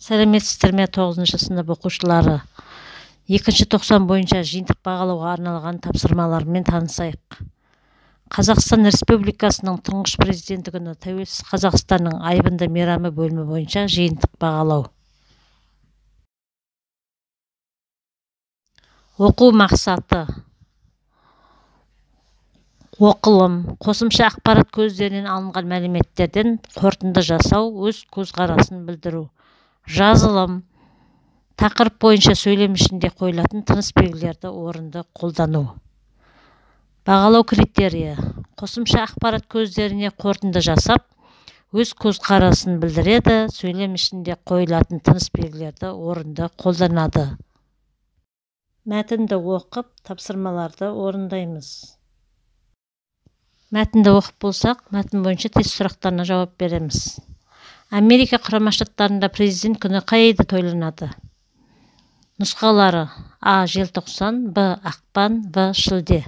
Сәлеметсіздер ме 9-шы сынып оқушылары? 2-ші тоқсан бойынша жиынтық бағалауға арналған тапсырмалармен танысайық. Қазақстан Республикасының тұңғыш президенті күні тәуелсіз Қазақстанның айбынды мейрамы бөлімі бойынша жиынтық бағалау. Оқу мақсаты: оқылым, қосымша ақпарат көздерінен алынған мәліметтерден қорытынды жасау, өз көзқарасын білдіру. Жазылым: тақырып бойынша сөйлем ішінде қойылатын тыныс белгілерді орынды қолдану. Бағалау критерийі: қосымша ақпарат көздеріне қорытынды жасап, өз көзқарасын білдіреді, сөйлем ішінде қойылатын тыныс белгілерді орынды қолданады. Мәтінді оқып, тапсырмаларды орындаймыз. Мәтінді оқып болсақ, мәтін бойынша тест сұрақтарына жауап береміз. Америка Құрама Штаттарында президент күні қай айда тойланады? Нұсқалары: А. Желтоқсан, Б. Ақпан, В. Шілде.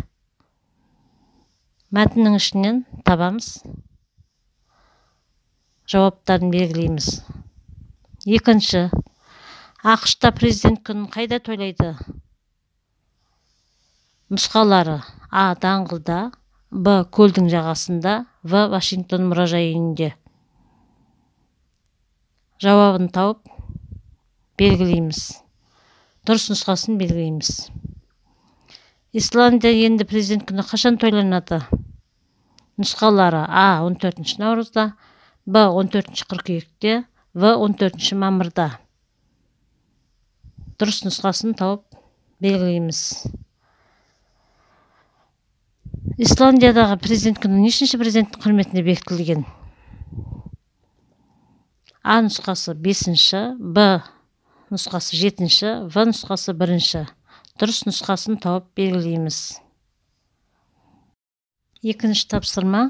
Мәтіннің ішінен табамыз. Жауаптарын белгілейміз. Екінші: ақш-та президент күнін қайда тойлайды? Нұсқалары: А. Даңғылда, Б. Көлдің жағасында, В. Вашингтон мұражайында. Жауабын тауып белгілейміз. Дұрыс нұсқасын белгілейміз. Исландия енді президент күні қашан тойланады? Нұсқалары: А. 14 наурызда, Б. 14 қыркүйекте, В. 14 мамырда. Дұрыс нұсқасын тауып белгілейміз. Исландиядағы президент күні нешінші президенттің құрметіне бекітілген? А нұсқасы 5-ші, Б нұсқасы 7-ші, В нұсқасы 1-ші. Дұрыс нұсқасын тауып белгілейміз. Екінші тапсырма: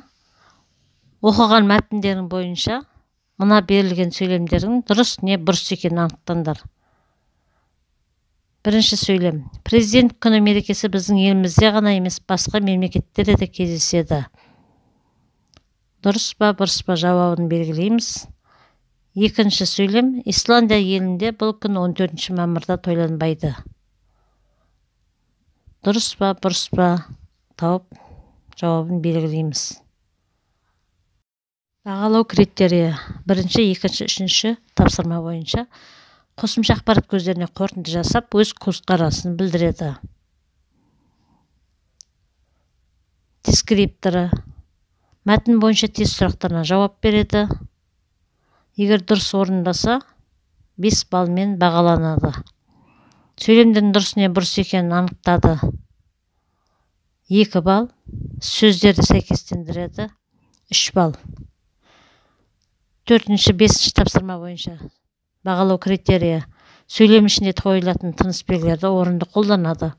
оқыған мәтіндерің бойынша мына берілген сөйлемдердің дұрыс не бұрыс екенін анықтаңдар. Бірінші сөйлем: президент күні мерекесі біздің елімізде ғана емес, басқа мемлекеттерде де кездеседі. Дұрыс па, бұрыс па? Жауабын белгілейміз. Екінші сөйлем: Исландия елінде бұл күн 14 мамырда тойланбайды. Дұрыс па, бұрыс па? Тауып жауабын белгілейміз. Бағалау критерийі: 1-ші, 2-ші, 3-ші тапсырма бойынша қосымша ақпарат көздеріне қорытынды жасап, өз көзқарасын білдіреді. Дескрипторы: мәтін бойынша тест сұрақтарына жауап береді. Егер дұрыс орындаса, 5 балмен бағаланады. Сөйлемдің дұрыс не бұрыс екенін анықтады. 2 бал. Сөздерді сәйкестендіреді. 3 бал. 4-ші, 5-ші тапсырма бойынша бағалау критерийі: сөйлем ішінде қойылатын тыныс белгілерді орынды қолданады.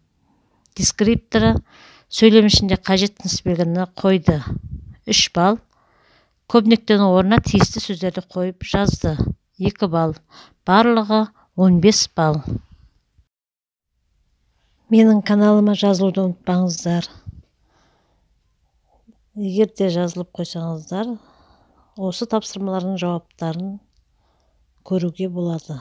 Дескрипторы: сөйлем ішінде қажет тыныс белгіні қойды. 3 бал. Көп нүктенің орнына тиісті сөздерді қойып жазды. 2 бал. Барлығы 15 бал. Менің каналыма жазылуды ұмытпаңыздар. Егер де жазылып қойсаңыздар, осы тапсырмалардың жауаптарын көруге болады.